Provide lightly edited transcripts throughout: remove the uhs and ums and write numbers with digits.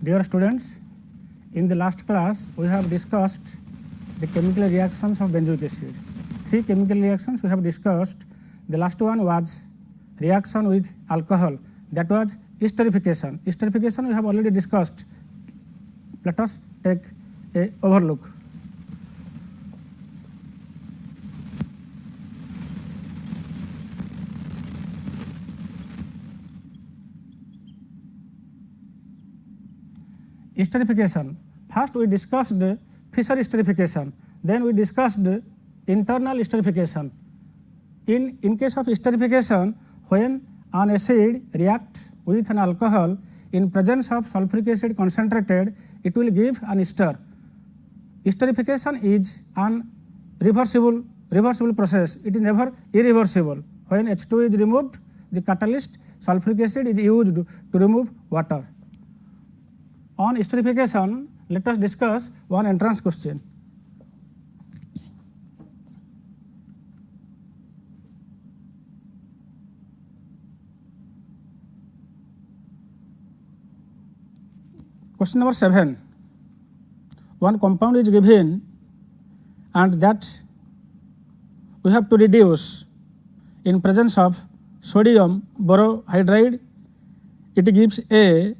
Dear students, in the last class we have discussed the chemical reactions of benzoic acid. 3 chemical reactions we have discussed. The last one was reaction with alcohol, that was esterification. Esterification we have already discussed. Let us take a overlook. Esterification. First we discussed Fischer esterification, then we discussed internal esterification. In case of esterification, when an acid reacts with an alcohol in presence of sulfuric acid concentrated, it will give an ester. Esterification is an reversible process. It is never irreversible. When H2 is removed, the catalyst sulfuric acid is used to remove water. On esterification, let us discuss one entrance question. Question number 7. One compound is given and that we have to reduce in presence of sodium borohydride. It gives A,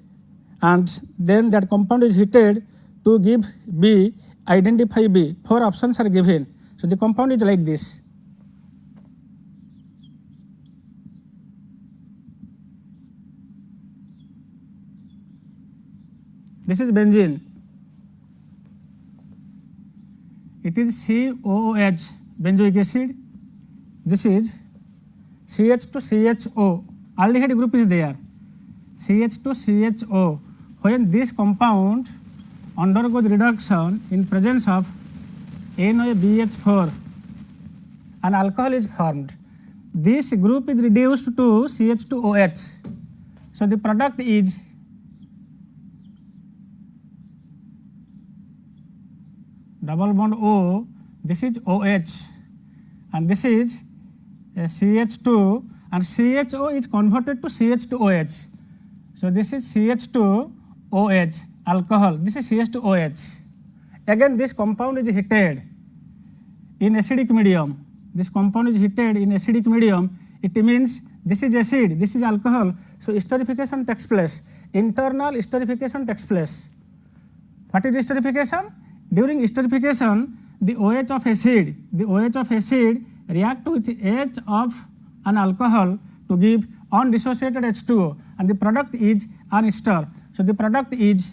and then that compound is heated to give B. Identify B. 4 options are given. So the compound is like this. This is benzene. It is COOH, benzoic acid. This is CH2CHO. Aldehyde group is there. CH2CHO. When this compound undergoes reduction in presence of NaBH4, an alcohol is formed. This group is reduced to CH2OH. So the product is double bond O, this is OH, and this is CH2, and CHO is converted to CH2OH. So this is CH2OH alcohol, this is CH2OH. Again this compound is heated in acidic medium. This compound is heated in acidic medium. It means this is acid, this is alcohol. So esterification takes place. Internal esterification takes place. What is esterification? During esterification, the OH of acid react with H of an alcohol to give undissociated H2O, and the product is an ester. So the product is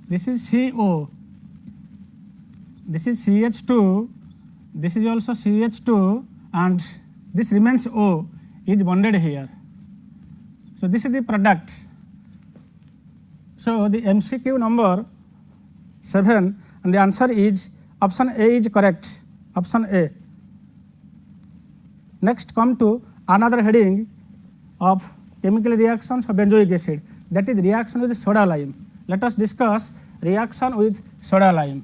this is CO, this is CH2, this is also CH2, and this remains O is bonded here. So this is the product. So the MCQ number 7 and the answer is option A is correct. Option A. Next come to another heading of chemical reactions of benzoic acid, that is reaction with soda lime. Let us discuss reaction with soda lime.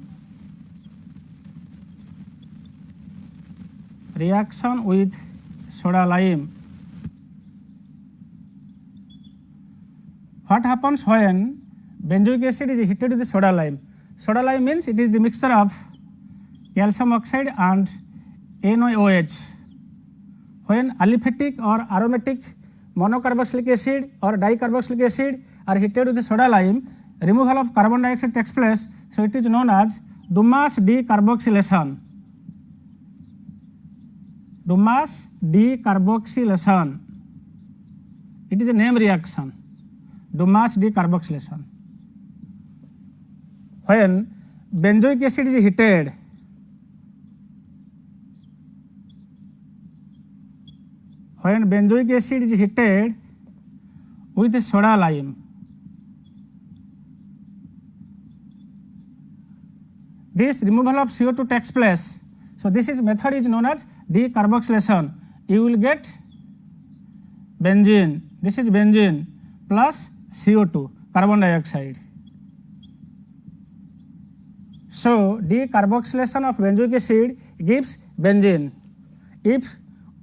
Reaction with soda lime. What happens when benzoic acid is heated with soda lime? Soda lime means it is the mixture of calcium oxide and NaOH. When aliphatic or aromatic monocarboxylic acid or dicarboxylic acid are heated with soda lime, removal of carbon dioxide takes place. So it is known as Dumas decarboxylation. Dumas decarboxylation. It is a name reaction. Dumas decarboxylation. When benzoic acid is heated, with soda lime, this removal of CO2 takes place. So this method is known as decarboxylation. You will get benzene. This is benzene plus CO2, carbon dioxide. So decarboxylation of benzoic acid gives benzene. If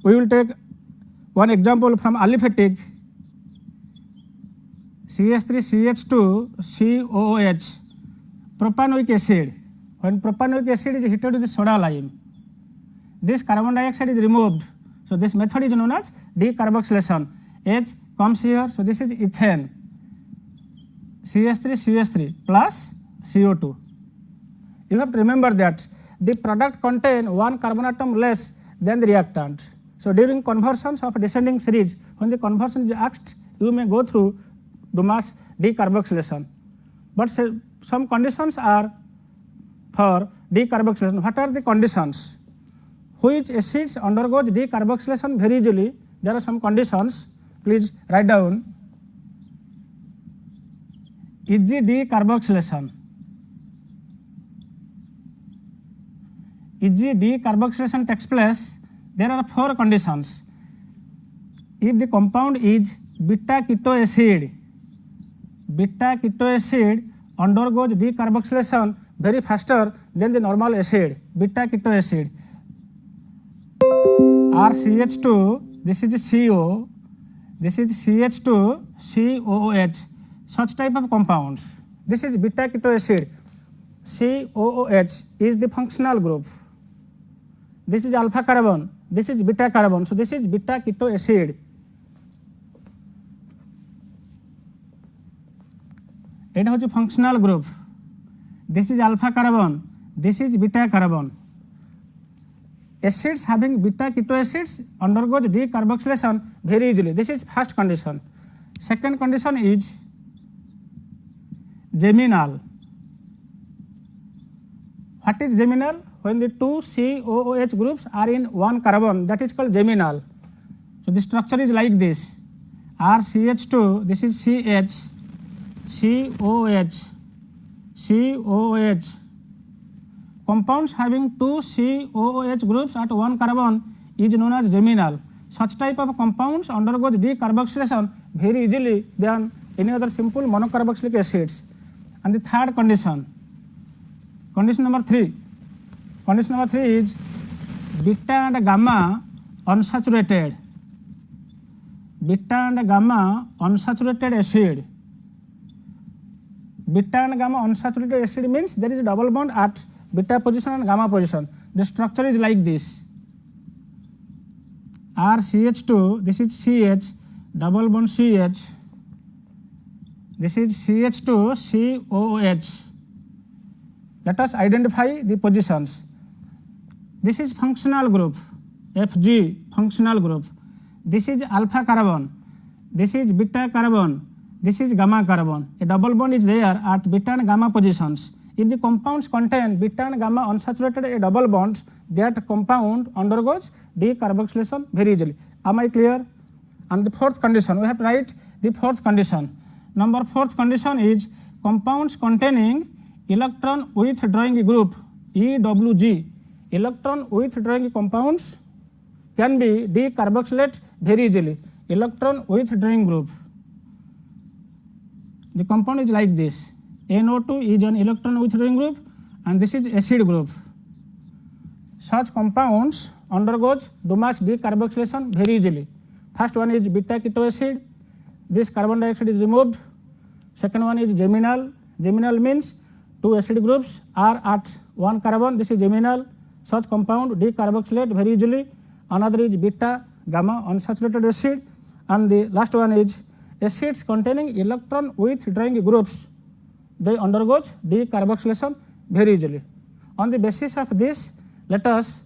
we will take one example from aliphatic, CH3CH2 COOH, propanoic acid. When propanoic acid is heated with soda lime, this carbon dioxide is removed. So this method is known as decarboxylation. H comes here, so this is ethane, CH3CH3 plus CO2. You have to remember that the product contain one carbon atom less than the reactant. So during conversions of descending series, when the conversion is asked, you may go through Dumas decarboxylation. But some conditions are for decarboxylation. What are the conditions? Which acids undergoes decarboxylation very easily? There are some conditions. Please write down. Easy decarboxylation. Easy decarboxylation takes place. There are 4 conditions. If the compound is beta keto acid undergoes decarboxylation very faster than the normal acid, beta keto acid. RCH2, this is CO, this is CH2, COOH, such type of compounds. This is beta keto acid. COOH is the functional group. This is alpha carbon, this is beta carbon. So this is beta keto acid. It is a functional group. This is alpha carbon, this is beta carbon. Acids having beta keto acids undergoes decarboxylation very easily. This is first condition. Second condition is geminal. What is geminal? When the 2 COOH groups are in one carbon, that is called geminal. So the structure is like this. RCH2, this is CH, COOH, COOH. Compounds having 2 COOH groups at one carbon is known as geminal. Such type of compounds undergoes decarboxylation very easily than any other simple monocarboxylic acids. And the third condition, condition number 3. Condition number 3 is beta and gamma unsaturated. Beta and gamma unsaturated acid. Beta and gamma unsaturated acid means there is a double bond at beta position and gamma position. The structure is like this. RCH2, this is CH, double bond CH. This is CH2, COOH. Let us identify the positions. This is functional group, FG, functional group. This is alpha carbon. This is beta carbon. This is gamma carbon. A double bond is there at beta and gamma positions. If the compounds contain beta and gamma unsaturated double bonds, that compound undergoes decarboxylation very easily. Am I clear? And the fourth condition, we have to write the fourth condition. Number 4th condition is compounds containing electron withdrawing group, EWG. Electron withdrawing compounds can be decarboxylated very easily. Electron withdrawing group. The compound is like this. NO2 is an electron withdrawing group and this is acid group. Such compounds undergoes Dumas decarboxylation very easily. First one is beta keto acid. This carbon dioxide is removed. Second one is geminal. Geminal means 2 acid groups are at one carbon. This is geminal. Such compound decarboxylate very easily. Another is beta gamma unsaturated acid. And the last one is acids containing electron withdrawing groups. They undergoes decarboxylation very easily. On the basis of this, let us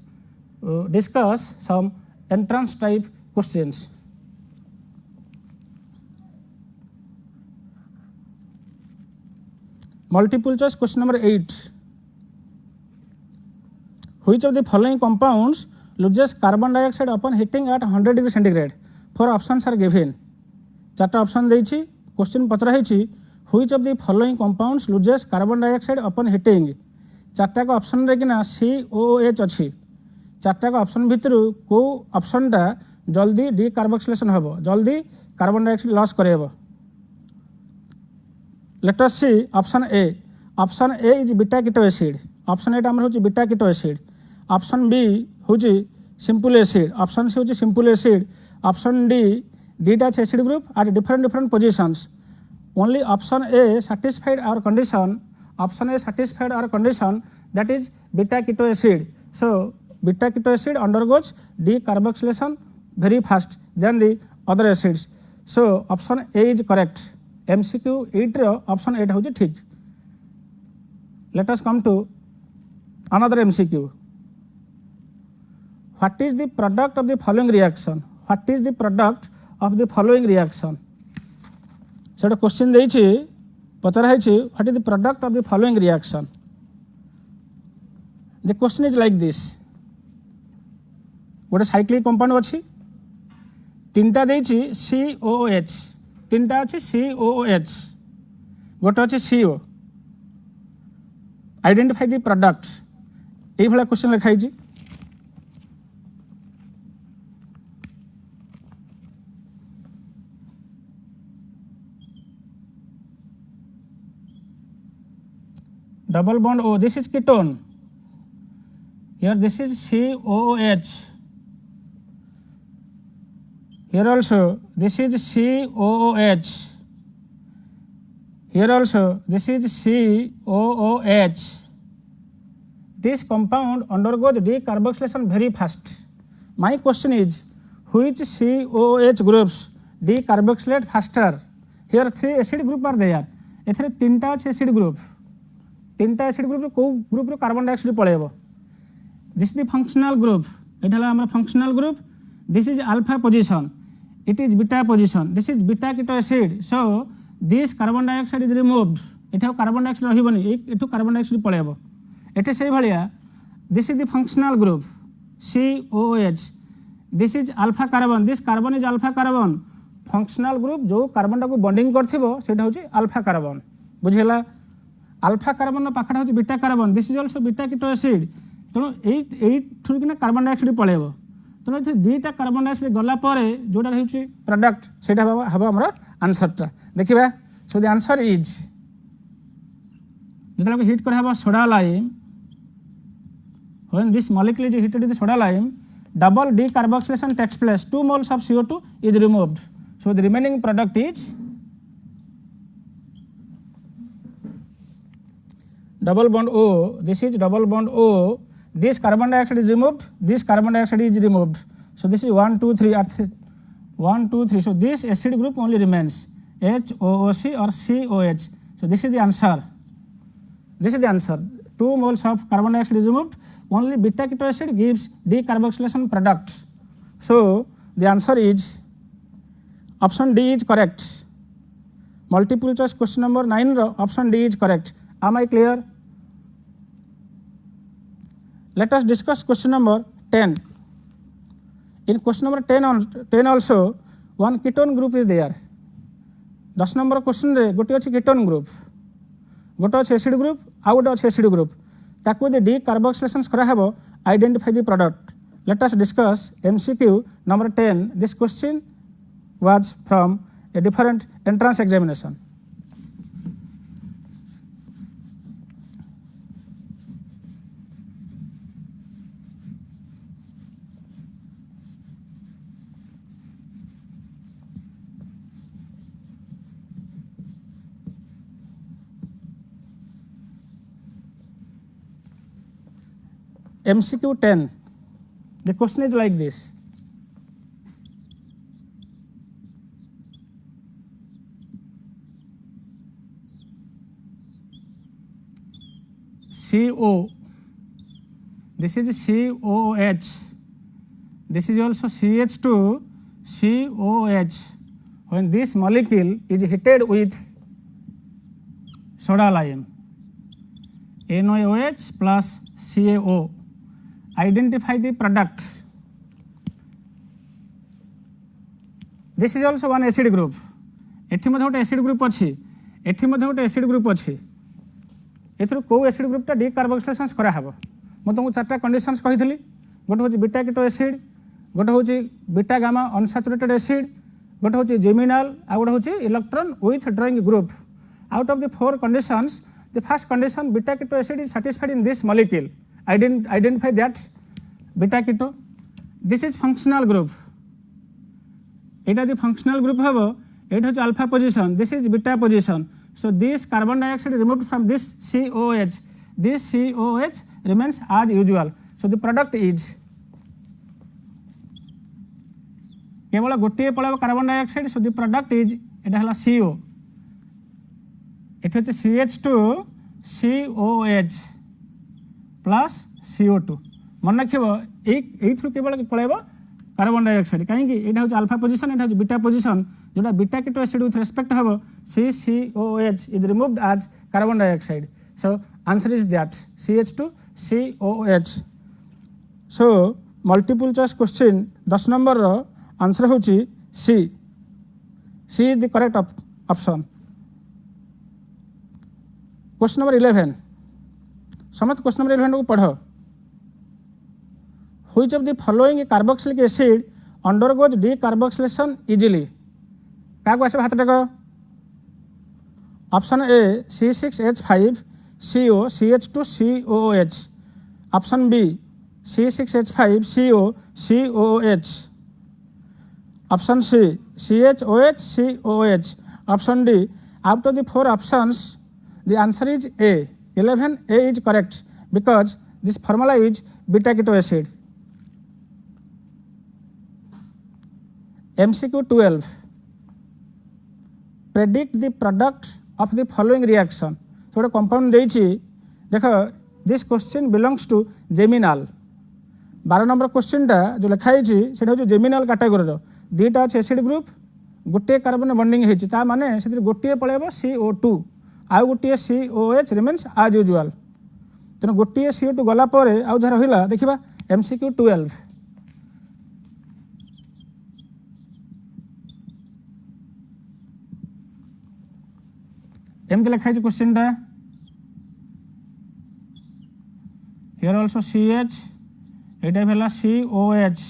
discuss some entrance type questions. Multiple choice question number 8. Which of the following compounds loses carbon dioxide upon heating at 100 degree centigrade? 4 options are given. 4 option ଦେଇଛି question ପଚରା ହେଇଛି which of the following compounds loses carbon dioxide upon heating? 4ଟା option ରେ କିନା COOH ଅଛି. 4ଟା option ଭିତରୁ କୋଉ ଅପସନ୍ଟା ଜଲ୍ଦି ଡିକାର୍ବକ୍ସିଲେସନ୍ ହେବ, ଜଲ୍ଦି କାର୍ବନ ଡାଇଅକ୍ସାଇଡ୍ ଲସ୍ କରାଇବ? Let us see option A. Option A is beta keto acid. Option A ଆମର ହେଉଛି beta keto acid. Option B ହେଉଛି simple acid. Option C ହେଉଛି simple acid. Option D, ଦୁଇଟା ଅଛି acid group at different positions. only option A satisfied our condition, option A satisfied our condition, that is beta keto acid. So beta keto acid undergoes decarboxylation very fast than the other acids. So option A is correct. MCQ 8 row option 8 होची ठीक. Let us come to another MCQ. What is the product of the following reaction? What is the product of the following reaction? So the question ଦେଇଛି ପଚରା ହେଇଛି what is the product of the following reaction? The question is like this. ଗୋଟେ cyclic compound ଅଛି, ତିନିଟା ଦେଇଛି COOH, ତିନିଟା ଅଛି COOH, ଗୋଟେ ଅଛି CO. Identify the product. এইଭଳିଆ question ଲେଖା ହେଇଛି. Double bond O, this is ketone. Here this is COOH. Here also this is COOH. Here also this is COOH. This compound undergoes decarboxylation very fast. My question is, which COOH groups decarboxylate faster? Here 3 acid group are there. एथरे 3टा अछि acid group. 3टा acid group को group row carbon dioxide पळेबो. This is the functional group. It is our functional group. This is alpha position. It is beta position. This is beta keto acid. So this carbon dioxide is removed. It have carbon dioxide रहिबनी. एठो carbon dioxide पळेबो. एटे सेही भलिया. This is the functional group COOH. This is alpha carbon. This carbon is alpha carbon. Functional group जो carbon टा को bonding करथिबो सेटा होची alpha carbon. बुझिला? Alpha carbon नो पाखटा होची beta carbon. This is also beta keto acid. तेणु यही ठुकिना कार्बन डाइऑक्साइड पळेबो. तेणु ये दुईटा कार्बन डाइऑक्साइड गला परे जोटा रहउची प्रोडक्ट सेटा हबो हमर आंसरटा देखिबा. सो द आंसर इज जेतला हिट कर हबो soda lime. When this molecule is heated with soda lime, double decarboxylation takes place. 2 moles of CO2 is removed. So the remaining product is double bond O. This is double bond O. This carbon dioxide is removed. This carbon dioxide is removed. So this is 1, 2, 3. 1, 2, 3. So this acid group only remains HOOC or COH. So this is the answer. This is the answer. 2 moles of carbon dioxide is removed. Only beta keto acid gives decarboxylation product. So the answer is option D is correct. Multiple choice question number 9 option D is correct. Am I clear? Let us discuss question number 10. In question number 10 also one ketone group is there. 10 number question रे गोटे अछि ketone group, गोटे अछि acid group, आ गोटे अछि acid group. ताकू दे decarboxylation करा हेबो. Identify the product. Let us discuss MCQ number 10. This question was from a different entrance examination. MCQ 10. The question is like this. CO. This is COOH. This is also CH2 COOH. When this molecule is heated with soda lime, NaOH plus CaO. Identify the product. This is also one acid group. एठी मध्ये गोटे acid group अछि, एठी मध्ये गोटे acid group अछि. एथरो को acid group टा decarboxylation करा हबो. म तुमको चारटा कंडीशंस कहितली. गोटे होची बीटा कीटो एसिड, गोटे होची बीटा गामा अनसैचुरेटेड एसिड, गोटे होची जेमिनल, आ गोटे होची electron with drawing group. Out of the 4 conditions, the first condition beta keto acid is satisfied in this molecule. Identify that beta keto. This is functional group. It is the functional group हबो. it is alpha position, this is beta position. So this carbon dioxide removed from this COH, this COH remains as usual. So the product is केवल गोटे पड़े carbon dioxide. So the product is एटा हला CO, एठी होचे CH2 COH plus CO2. मन रखिबो एई through केवल पळेबो carbon dioxide कहीं एटा होचे अल्फा पोजीशन, एटा होचे बीटा पोजीशन. जोटा beta keto acid with respect हबो CCOH is removed as carbon dioxide. So answer is that CH2 COH. So multiple choice question 10 number रो answer होची C. C is the correct option. Question number 11 समझ. Question number 11 को पढ़ो. Which of the following carboxylic acid undergoes decarboxylation easily? क्या को आसे हाथ टेको. Option A C6H5 CO CH2 COOH. Option B C6H5 CO COOH. Option C CHOH COOH. Option D. out of the 4 options the answer is A. 11A is correct because this formula is beta keto acid. MCQ 12 predict the product of the following reaction. so गोटे compound देछि देख this question belongs to geminal. 12 number question टा जो लिखाई सेटा हो जेमिनाल category रो. दुईटा अच्छे एसिड ग्रुप गोटे कार्बन बॉन्डिंग होती ता माने से गोटे पड़ेब CO2 आउ गोटे COH रिमेन्स आज यूजुआल. तेणु गोटे CO2 गलापर आउ जहाँ रहा देखा MCQ 12. एमती लिखाई क्वेश्चन टा. हियर ऑल्सो CH एटा भी COH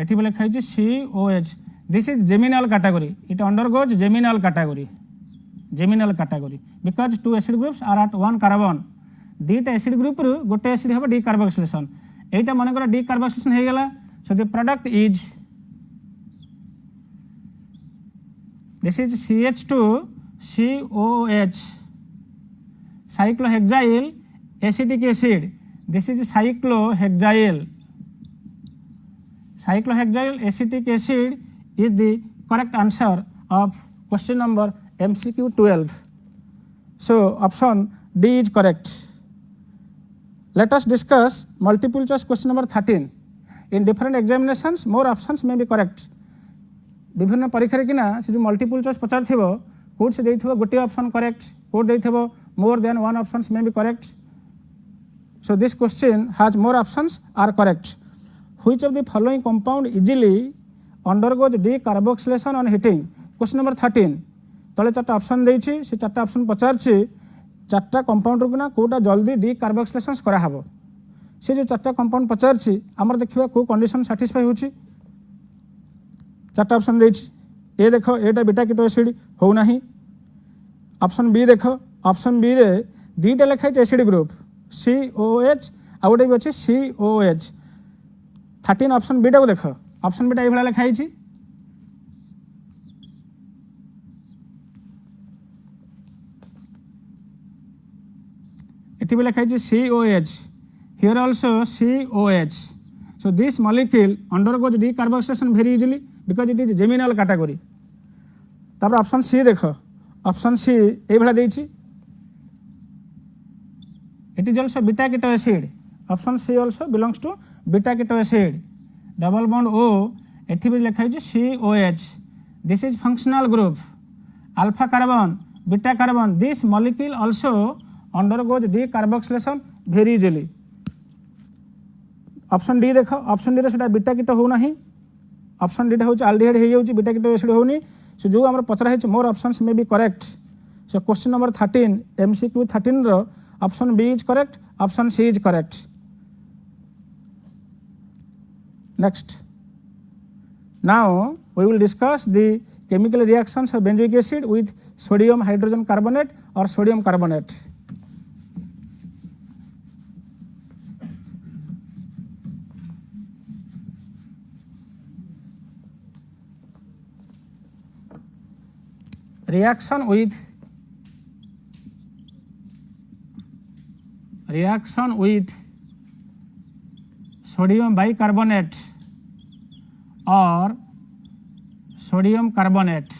एटी भी लिखाई COH. This is geminal category. It undergoes geminal category. Geminal category because 2 acid groups are at 1 carbon. दुईटा एसिड ग्रुप रु गोटे एसिड हम डिकार्बोक्सिलेशन. एटा मन कर डिकार्बोक्सिलेशन हो गला. So the product is this is CH2 COH cyclohexyl acetic acid. This is cyclohexyl. Cyclohexyl acetic acid is the correct answer of question number MCQ 12. So option D is correct. Let us discuss multiple choice question number 13. In different examinations more options may be correct. विभिन्न परीक्षा रे किना से जो multiple choice पचार थिबो code से देइथिबो गोटे ऑप्शन करेक्ट, कोड देइथिबो more than one options may be correct. So this question has more options are correct. Which of the following compound easily undergoes decarboxylation on heating? Question number 13. तले 4टा option देइछि से 4टा option पचारछि 4टा compound रो ना कोटा जल्दी decarboxylation करा हबो. से जो 4टा compound पचारछि हमर देखिबा को कंडीशन सैटिस्फाई होछि. 4टा ऑप्शन देइछि. ए देखो एटा बीटा कीटो एसिड हो नाही. ऑप्शन बी देखो ऑप्शन बी रे दुईटा लिखाइ छै एसिड ग्रुप COH आ गोटे भी अच्छे COH. 13 ऑप्शन बीटा को देख. ऑप्शन बीटा ये लिखाई ये भी लिखाई COH. Here also COH. So this molecule undergoes decarboxylation very easily because it is geminal category. तापर ऑप्शन सी देख. ऑप्शन सी ये देइछि. It is also beta keto acid. Option C also belongs to beta keto acid. Double bond O एठी भी लिखा है COH. This is functional group. Alpha carbon, beta carbon. This molecule also undergoes decarboxylation very easily. Option D देख. Option D रे सेटा beta keto हो नाही. Option D होची एल्डिहाइड हे जाउची बीटा कीटो एसिड होनी. सो जो हमर पचरा है more options may be correct. So question number 13 MCQ 13 रो option B is correct, option C is correct. Next, now we will discuss the chemical reactions of benzoic acid with sodium hydrogen carbonate or sodium carbonate. reaction with sodium bicarbonate or sodium carbonate.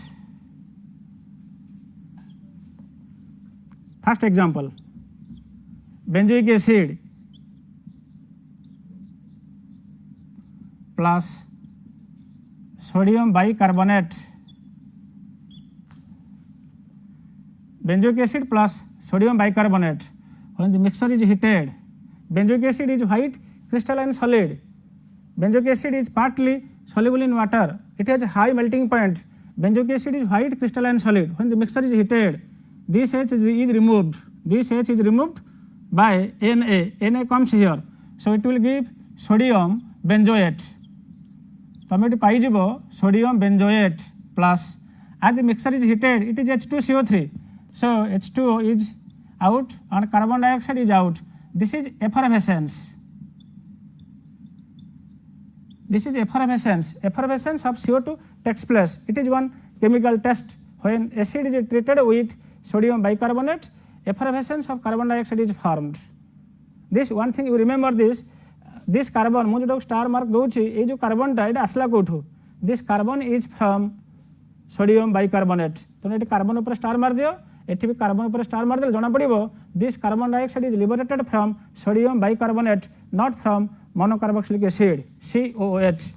First example, benzoic acid plus sodium bicarbonate. Benzoic acid plus sodium bicarbonate. When the mixture is heated, benzoic acid is white crystalline solid. Benzoic acid is partly soluble in water. It has a high melting point. Benzoic acid is white crystalline solid. When the mixture is heated, this H is removed. This H is removed by Na. Na comes here. So it will give sodium benzoate. तो हमें पाइब sodium benzoate plus as the mixture is heated it is H2CO3. So H2O is out and carbon dioxide is out. This is effervescence. This is effervescence. Effervescence of CO2 takes place. It is one chemical test. When acid is treated with sodium bicarbonate, effervescence of carbon dioxide is formed. This one thing you remember this carbon मुझे जो star mark दूची ये जो carbon टा ये आसला कोठू. This carbon is from sodium bicarbonate. तो ये carbon ऊपर स्टार मार दियो. एठी भी कार्बन ऊपर स्टार मार देले जना पड़िबो. This carbon dioxide is liberated from sodium bicarbonate, not from monocarboxylic acid COOH.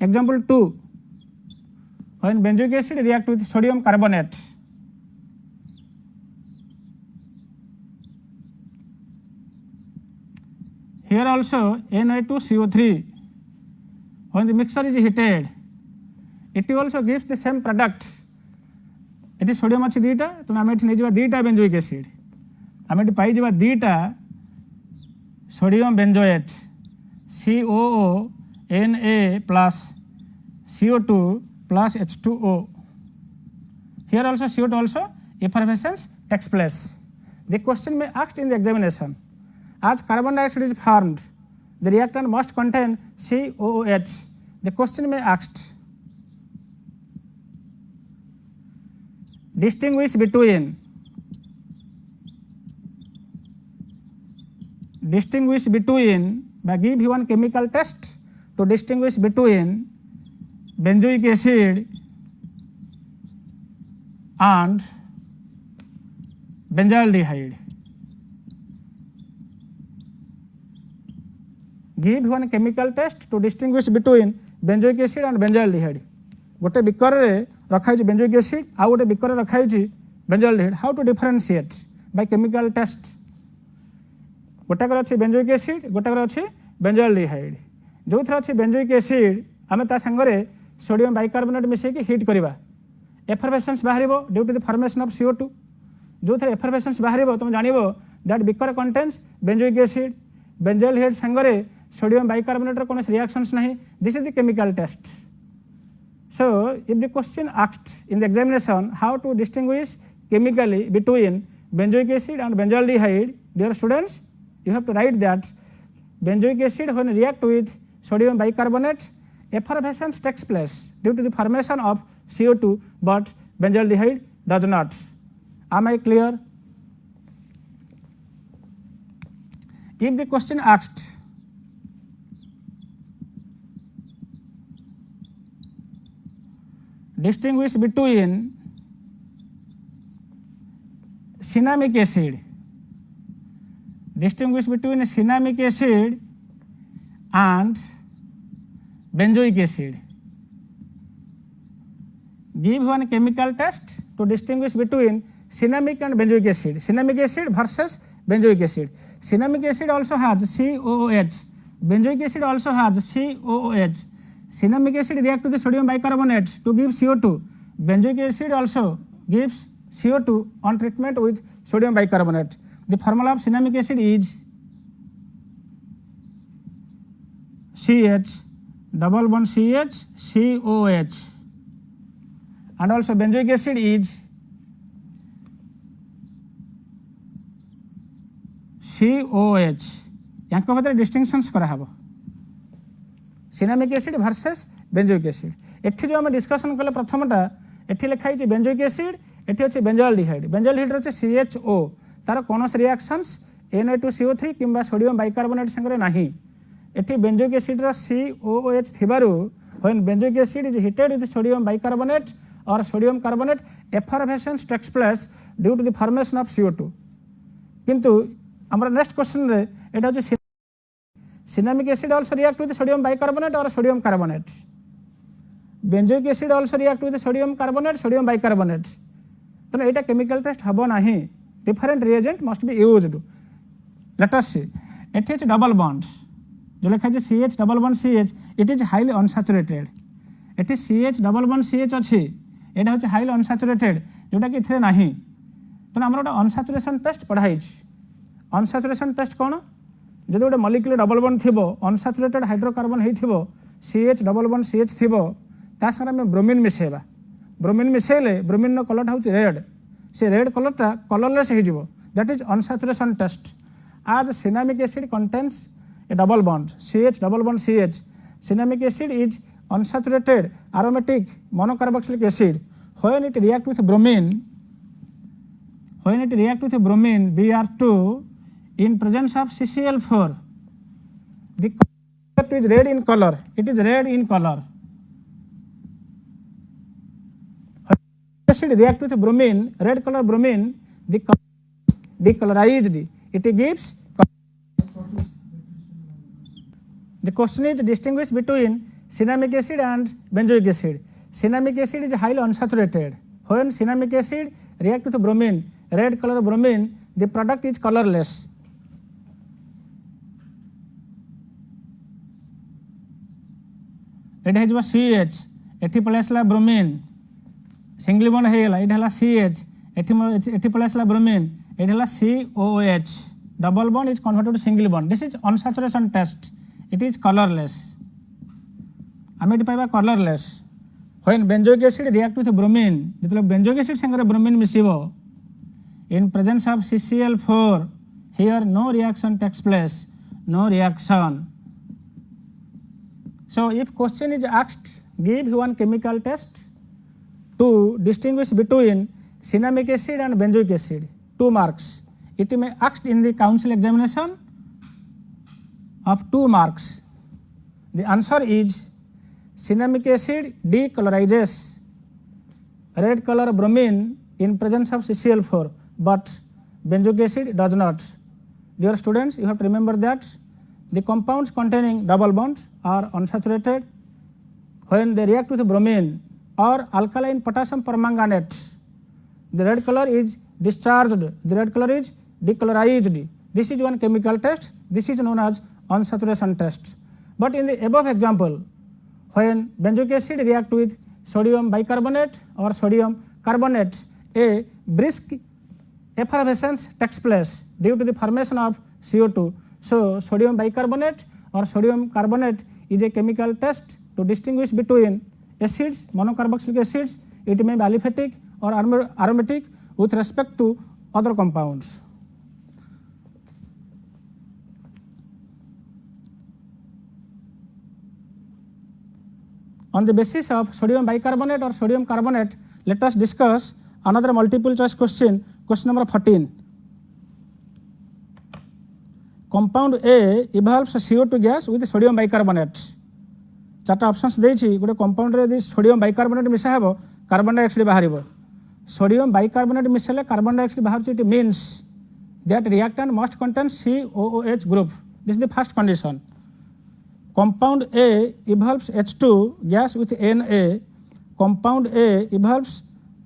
Example 2. When benzoic acid react with sodium carbonate, here also Na2CO3. When the mixture is heated, it also gives the same product. It is sodium अच्छी दीटा तो आम ये नहीं दीटा benzoic acid आम ये पाई दीटा sodium benzoate COO Na plus CO2 plus H2O. Here also CO2 also effervescence takes place. The question may asked in the examination. As carbon dioxide is formed, the reactant must contain COOH. The question may asked, distinguish between by give one chemical test to distinguish between benzoic acid and benzaldehyde. Give one chemical test to distinguish between benzoic acid and benzaldehyde. गोटे beaker रखाई benzoic acid आ गोटे beaker रखाई benzaldehyde. How to differentiate by chemical test. गोटाकर अच्छी benzoic acid गोटाकर अच्छी benzaldehyde. जो थी अच्छी बेंजोइक एसिड आम ता सांगरे सोडियम बाइकार्बोनेट मिसेकी हिट करवा. एफरवेसेंस बाहर due to the formation of CO2. जो थी एफरवेसेंस बाहर तुम जानव that beaker contains benzoic acid. Benzaldehyde सांगरे सोडियम बाइकार्बोनेट कौन रिएक्शंस नहीं. This is the chemical test. So if the question asked in the examination how to distinguish chemically between benzoic acid and benzaldehyde, dear students, you have to write that benzoic acid when react with sodium bicarbonate, effervescence takes place due to the formation of CO2, but benzaldehyde does not. Am I clear? If the question asked distinguish between cinnamic acid, distinguish between cinnamic acid and benzoic acid. Give one chemical test to distinguish between cinnamic and benzoic acid. Cinnamic acid versus benzoic acid. Cinnamic acid also has COOH. Benzoic acid also has COOH. Cinnamic acid react to the sodium bicarbonate to give CO2. Benzoic acid also gives CO2 on treatment with sodium bicarbonate. The formula of cinnamic acid is CH double bond CH COH, and also benzoic acid is COH. यांको भीतर distinctions करा हबो. Cinnamic acid versus benzoic acid. एठी जो हम discussion कले प्रथमटा एठी लिखाई benzoic acid एठी अछि बेंजोल्डिहाइड बेंजोल्डिहाइड रे CHO तार कोनोस रिएक्शंस Na2CO3 किंबा सोडियम बाइकार्बोनेट संगे नाही एठी बेंजोइक एसिड रा COOH थिबारु when benzoic acid is heated with sodium bicarbonate or sodium carbonate effervescence takes place due to the formation of CO2 किंतु हमरा नेक्स्ट क्वेश्चन रे एटा होची cinnamic acid also react with sodium bicarbonate or sodium carbonate benzoic acid also react with sodium carbonate sodium bicarbonate तो एटा chemical test हबो नाही different reagent must be used let us see एठी अछि double bond जो लिखा छै CH double bond CH it is highly unsaturated एठी CH double bond CH अछि एटा होछि हाईली अनसैचुरेटेड जोटा कि इथरे नाही तो हमरा ओटा अनसैचुरेशन टेस्ट पढाई छी अनसैचुरेशन टेस्ट कोन जदि गोटे मलिक्यूल डबल बॉन्ड थिबो अनसैचुरेटेड हाइड्रोकार्बन हेइथिबो CH डबल बॉन्ड CH थिबो ता संगे हम ब्रोमीन मिसेबा ब्रोमीन मिसेले ब्रोमीन नो कलर होछि रेड से रेड कलरटा कलरलेस हेइजिबो that is unsaturation test as cinnamic acid contains a double bond CH double bond CH cinnamic acid is unsaturated aromatic monocarboxylic acid when it react with bromine Br2 in presence of CCl4 the color is red in color it is red in color when acid react with bromine red color bromine the color decolorized it gives the question is distinguish between cinnamic acid and benzoic acid cinnamic acid is highly unsaturated when cinnamic acid react with bromine red color bromine the product is colorless it has CH एठी पलेसला bromine single bond हेला it हला CH एठी पलेसला bromine it is COOH double bond is converted to single bond this is unsaturation test it is colorless आमे पाइबा colorless when benzoic acid react with bromine मतलब benzoic acid संगे bromine मिसिबो in presence of CCl4 here no reaction takes place no reaction so if question is asked give one chemical test to distinguish between cinnamic acid and benzoic acid 2 marks it may asked in the council examination of 2 marks the answer is cinnamic acid decolorizes red color bromine in presence of CCl4 but benzoic acid does not dear students you have to remember that the compounds containing double bonds are unsaturated when they react with bromine or alkaline potassium permanganate the red color is discharged the red color is decolorized this is one chemical test this is known as unsaturation test but in the above example when benzoic acid react with sodium bicarbonate or sodium carbonate a brisk effervescence takes place due to the formation of CO2 so sodium bicarbonate or sodium carbonate is a chemical test to distinguish between acids monocarboxylic acids it may be aliphatic or aromatic with respect to other compounds. On the basis of sodium bicarbonate or sodium carbonate, let us discuss another multiple choice question, question number 14. Compound A evolves CO2 gas with sodium bicarbonate. चार्ट options देछि गोटे compound रे यदि sodium bicarbonate मिसा हेबो carbon dioxide बाहरिबो sodium bicarbonate मिसले carbon dioxide बाहर it means that reactant must contain COOH group this is the first condition compound A evolves H2 gas with Na compound A evolves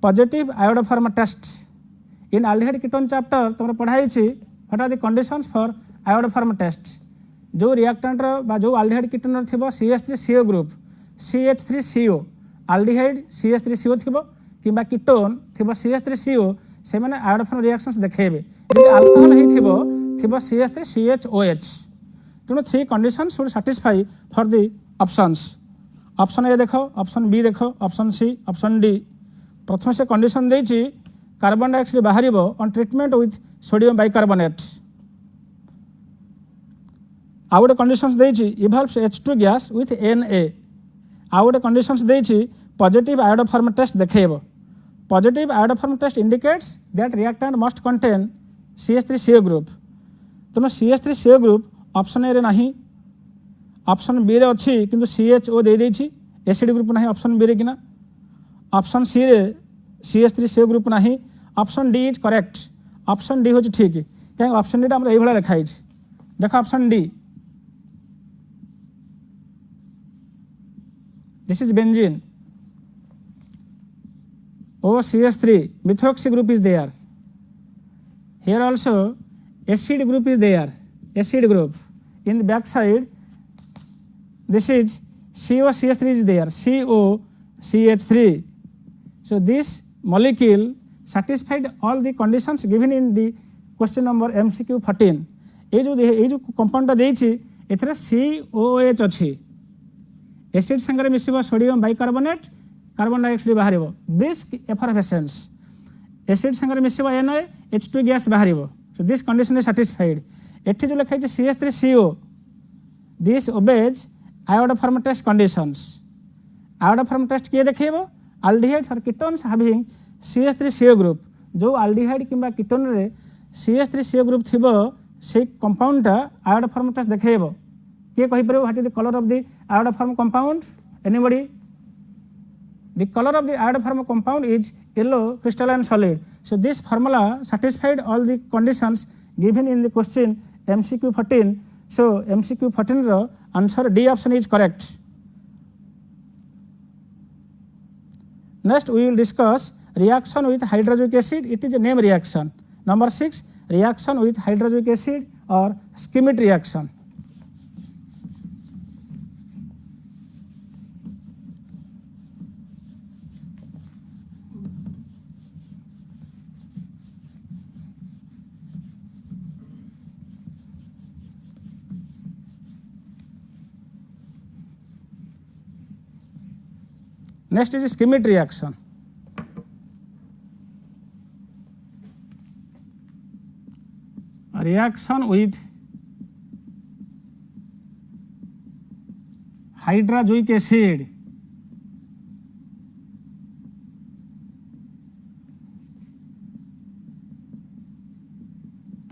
positive iodoform test in aldehyde ketone chapter तमरा पढाई छी what are the conditions for iodoform test जो reactant बा जो aldehyde ketone थिबो CH3CO group CH3CO aldehyde CH3CO थिबो किबा ketone थिबो CH3CO से माने आयोडोफॉर्म रिएक्शंस देखेबे जदि अल्कोहल हे थिबो CH3CHOH तेणु 3 condition should satisfy for the options option A देखो ऑप्शन बी देखो ऑप्शन सी ऑप्शन डी प्रथम से कंडीशन देछि कार्बन डाइऑक्साइड बाहरिबो on treatment with sodium bicarbonate आउ गोटे कंडीशंस देछि evolves H2 gas with Na आउ गोटे कंडीशंस देछि पॉजिटिव आयोडोफॉर्म टेस्ट देखेबो Positive iodoform test indicates that reactant must contain CH3CO group. तेणु CH3CO group ऑप्शन ए रे नहीं, ऑप्शन बी रे अच्छी किंतु CHO दे देछि, एसिड ग्रुप नहीं ऑप्शन बी रे किना, ऑप्शन सी रे CH3CO ग्रुप नहीं, option D is correct, option D होछि ठीक कहीं ऑप्शन डी हमर एई भला लिखा है। देखो option D, this is benzene, OCH3 methoxy group is there. Here also acid group is there, acid group. In the back side this is COCH3 is there, COCH3. So this molecule satisfied all the conditions given in the question number MCQ 14. ये जो compound देछि एथरे COOH अछि, acid संगे मिसिबो sodium bicarbonate, carbon dioxide बाहर, brisk effervescence, acid संगे मिसिबो NaOH2 gas बाहर। So this condition is satisfied. एठी जो लिखा है CH3CO, this obeys iodoform test conditions. Iodoform test किए देखिबो अल्डिहाइड्स और कीटोन्स हैविंग CH3CO ग्रुप, जो अल्डिहाइड किंबा कीटोन रे CH3CO ग्रुप थिबो से कंपाउंडटा आयोडोफॉर्म टेस्ट देखिबो। के कहि परबो what is the colour of the iodoform compound? Anybody? The color of the iodoform compound is yellow crystalline solid. So this formula satisfied all the conditions given in the question MCQ 14. So MCQ 14 ro answer D option is correct. Next we will discuss reaction with hydroxylic acid. It is a name reaction. Number 6, reaction with hydroxylic acid or Schmitt reaction. Next is Schmitt reaction. A reaction with hydroxylic acid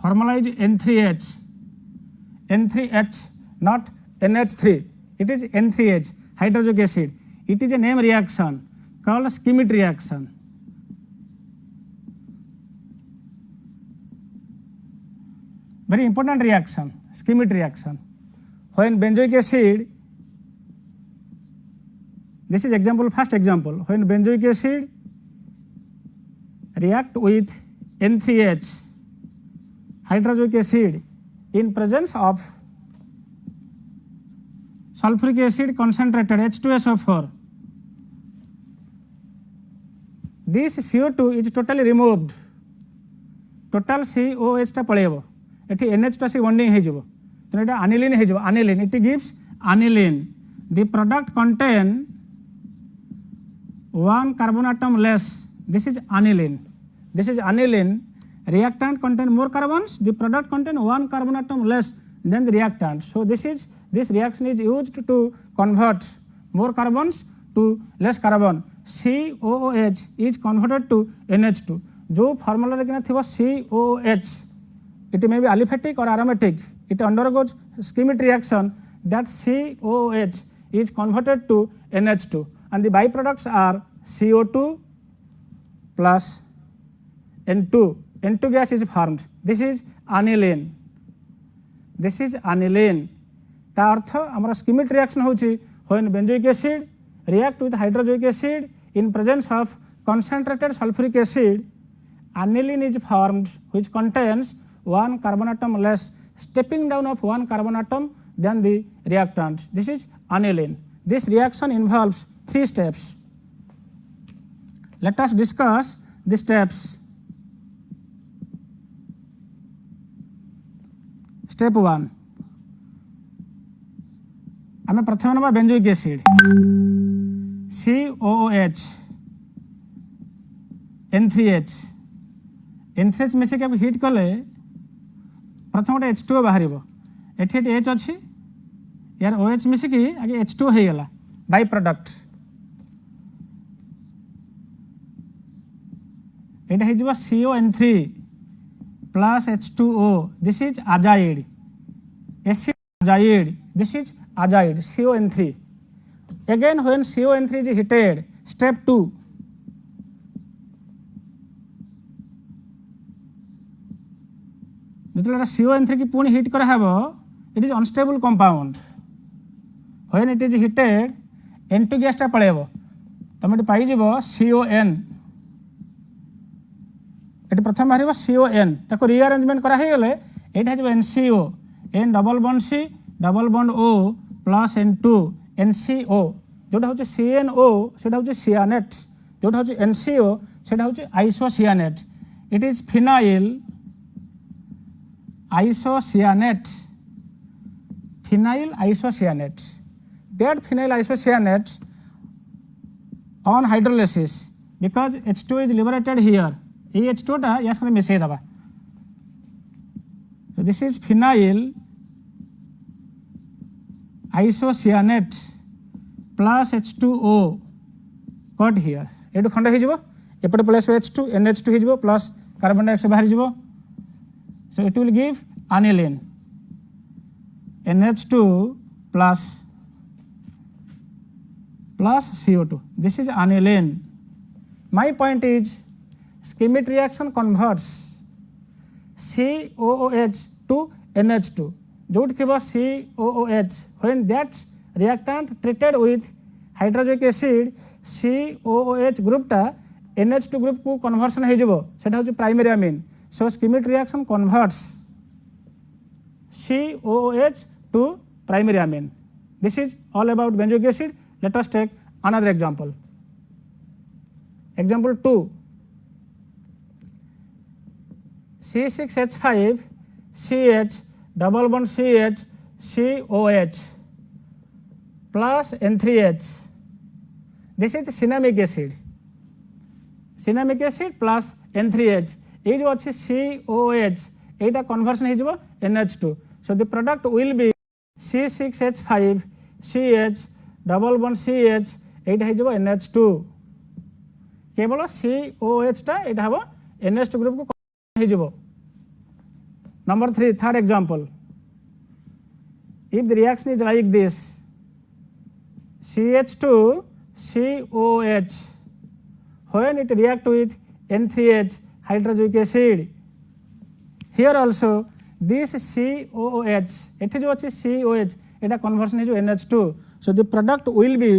formula is N3H. N3H, not NH3. It is N3H, hydroxylic acid. It is a name reaction called Schmitt reaction. Very important reaction, Schmitt reaction. When benzoic acid, this is example, first example, when benzoic acid react with N3H, hydroxylic acid, in presence of sulfuric acid concentrated H2SO4, this CO2 is totally removed, total COH टा पळेबो, एठी NH टा से bonding हे जिवो, तो एटा aniline हे जिवो, aniline, it gives aniline. The product contain one carbon atom less, this is aniline, this is aniline. Reactant contain more carbons, the product contain one carbon atom less than the reactant. So this reaction is used to convert more carbons to less carbon. COOH is converted to NH2. जो formula रे किना थिबो COOH, it may be aliphatic or aromatic, it undergoes Schmitt reaction, that COOH is converted to NH2 and the byproducts are CO2 plus N2. N2 gas is formed. This is aniline. This is aniline. ता अर्थ हमारा Schmitt reaction होची when benzoic acid react with hydroxylic acid in presence of concentrated sulfuric acid, aniline is formed which contains one carbon atom less, stepping down of one carbon atom than the reactant. This is aniline. This reaction involves 3 steps. Let us discuss the steps. Step 1, आमे प्रथम नबा benzoic acid COOH N3H, N3H मिसे के hit कले प्रथम गोटे H2O बाहर, एठी H अच्छी यार OH मिसिकी आगे H2O हो गला बाय प्रोडक्ट। এটা হয়ে যাব CON3 plus H2O. This is azide. Acid azide. This is azide, CON3. Again, when CON3 is heated, step 2. যেতବେଳେ CON3 কি পুଣି হিট করা হব, it is unstable compound. When it is heated, N2 গ্যাসটা পড়াইব, তুমি এটি পাইଯିବ CON. এটি প্রথম বাহার CON, তাকে রিআরেঞ্জমেন্ট করা হয়ে গেলে এইটা হয়ে NCO, N double bond C double bond O plus N2 NCO, যেটা হচ্ছে CNO সেটা হচ্ছে সিয়ানেট, যেটা হচ্ছে NCO সেটা হচ্ছে isocyanate. It is phenyl isocyanate, phenyl isocyanate. That phenyl isocyanate on hydrolysis, because H2 is liberated here, এই H2 টা ইয়ার সাথে মিশিয়ে দেবা. So this is phenyl isocyanate plus H2O got here. এটু খন্ড হয়ে যাব, এপটে পড়ে আসবে H2, NH2 হয়ে যাব প্লাস কার্বন ডাইঅক্সাইড বাহারি যাব. So it will give aniline, NH2 plus CO2. This is aniline. My point is, schemic reaction converts COOH to NH2. जोटी थी COOH, when that reactant treated with hydrochloric acid, COOH group टा NH2 group को conversion हो जाबो, सेटा होची primary amine. So schemic reaction converts COOH to primary amine. This is all about benzoic acid. Let us take another example. Example 2. C6H5 CH double bond CH COH plus N3H. This is cinnamic acid. Cinnamic acid plus N3H. এই যে আছে COH, এইটা conversion হয়ে যাব NH2. So the product will be C6H5 CH double bond CH, এইটা হয়ে যাব NH2. কেবল COH টা এটা হব NH2 গ্রুপ কো হয়ে যাব. Number 3, third example. If the reaction is like this, CH2 COH, when it react with N3H hydrochloric acid, here also this COOH, এটি যে আছে COH, এটা কনভার্সন হয়ে NH2. So the product will be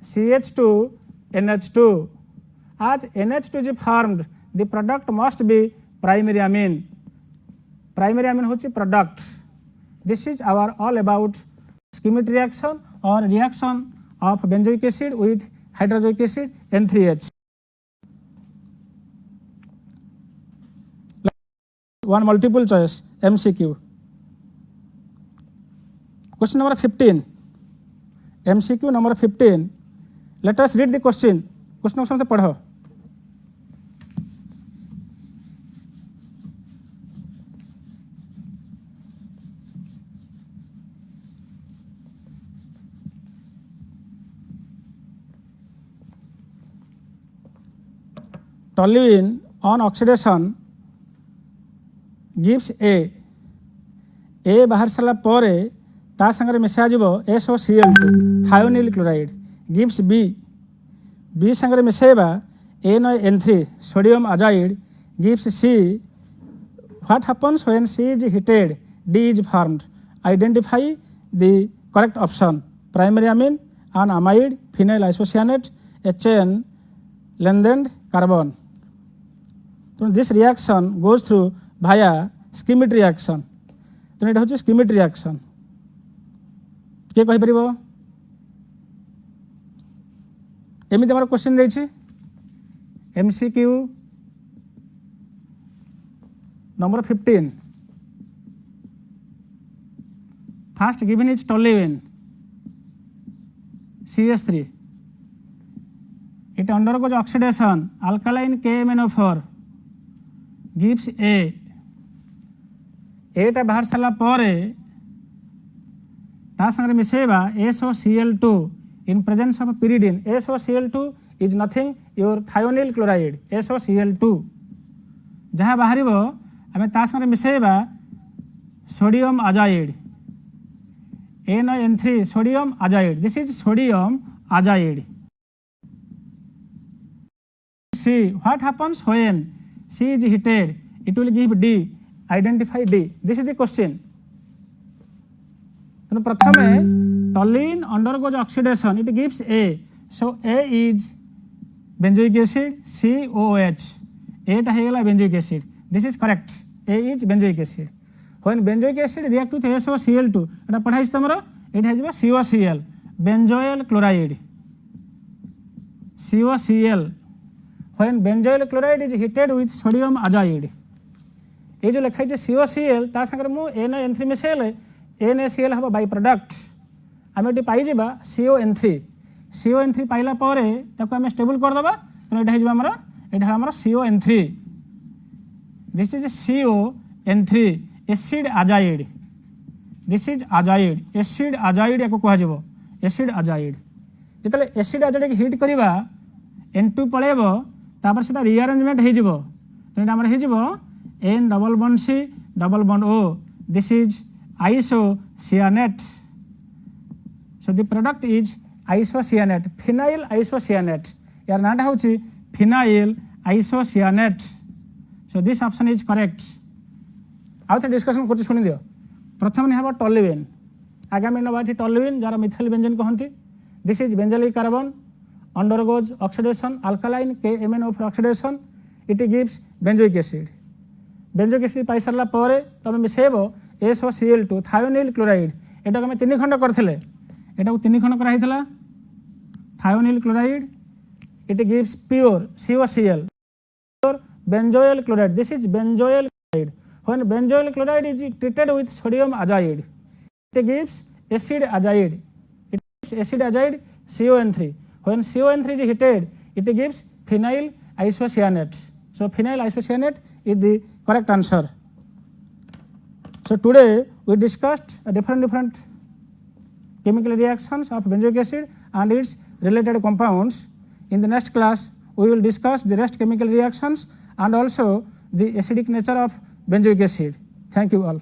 CH2 NH2. As NH2 is formed, the product must be primary amine. Primary amine হচ্ছে product. This is our all about schemic reaction or reaction of benzoic acid with hydrochloric acid N3H. One multiple choice MCQ. Question number 15. MCQ number 15. Let us read the question. Question से पढ़ो. Toluene on oxidation gives A बाहर सारा परे ता संगे मिसा जीव SOCl2 thionyl chloride gives B संगे मिसेबा NiN3 sodium azide gives C. What happens when C is heated? D is formed. Identify the correct option. Primary amine, an amide, phenyl isocyanate, a chain lengthened carbon. So this reaction goes through via schemic reaction. तो এটা হচ্ছে schemic reaction. কে কই পারিব? এমনি আমার question দিয়েছি MCQ number 15. First given is toluene CH3. It undergoes oxidation, alkaline KMnO4 gives A. এটা বাহার সারা পরে তা সঙ্গে মিশাইবা SOCl2, in presence of pyridine. SOCl2 is nothing your thionyl chloride SOCl2 जहाँ बाहर आम ता साथ मिसेबा sodium आजाइड NaN3 sodium azaide. This is sodium azaide. C. What happens when C is heated? It will give D. Identify D. This is the question. So, prathame toluene undergoes oxidation. It gives A. So, A is benzoic acid, COOH. A ta hegala benzoic acid. This is correct. A is benzoic acid. When benzoic acid react with SOCl2, এটা পড়াইছি তোমরা, এটা হয়ে যাবে COCl, benzoyl chloride. COCl. When benzoyl chloride is heated with sodium azaide. এই যে লেখা আছে COCl তা সাথে মু NaN3 মিশাইলে NaCl হবা বাই প্রোডাক্ট। আমি এটি পাই যাবা CON3। CON3 পাইলা পরে তাকে আমি স্টেবল করে দেবা, তো এটা হয়ে যাবে আমরা, এটা আমরা CON3। This is CON3 acid azaide. This is azaide. Acid azaide याको कहा जाबो, acid azaide। जेतले acid azaide के हिट करिबा N2 पळेबो, तापर सेटा रीअरेंजमेंट हे जिवो, तो एटा हमर हे जिवो N double bond C double bond O. This is isocyanate. So the product is isocyanate, phenyl isocyanate. यार नाटा होची phenyl isocyanate. So this option is correct. आउ थे डिस्कशन कर शुणी दियो। प्रथम निहब टोलुइन, आगामी नबाठी टोलुइन जार मिथाइल बेंजीन कहती। This is benzoic carbon undergoes oxidation, alkaline KMnO for oxidation, it gives benzoic acid. benzoic acid पाई सारा पर तुम मिसेब SOCl2 thionyl chloride। एटा आम 3 खंड करथिले, एटा को 3 खंड करा हितला thionyl chloride, it gives pure COCl, pure benzoyl chloride. This is benzoyl chloride. When benzoyl chloride is treated with sodium azaide, it gives acid azaide. It gives acid azaide CON3. When CON3 is heated, it gives phenyl isocyanate. So phenyl isocyanate is the correct answer. So today we discussed different chemical reactions of benzoic acid and its related compounds. In the next class, we will discuss the rest chemical reactions and also the acidic nature of benzoic acid. Thank you all.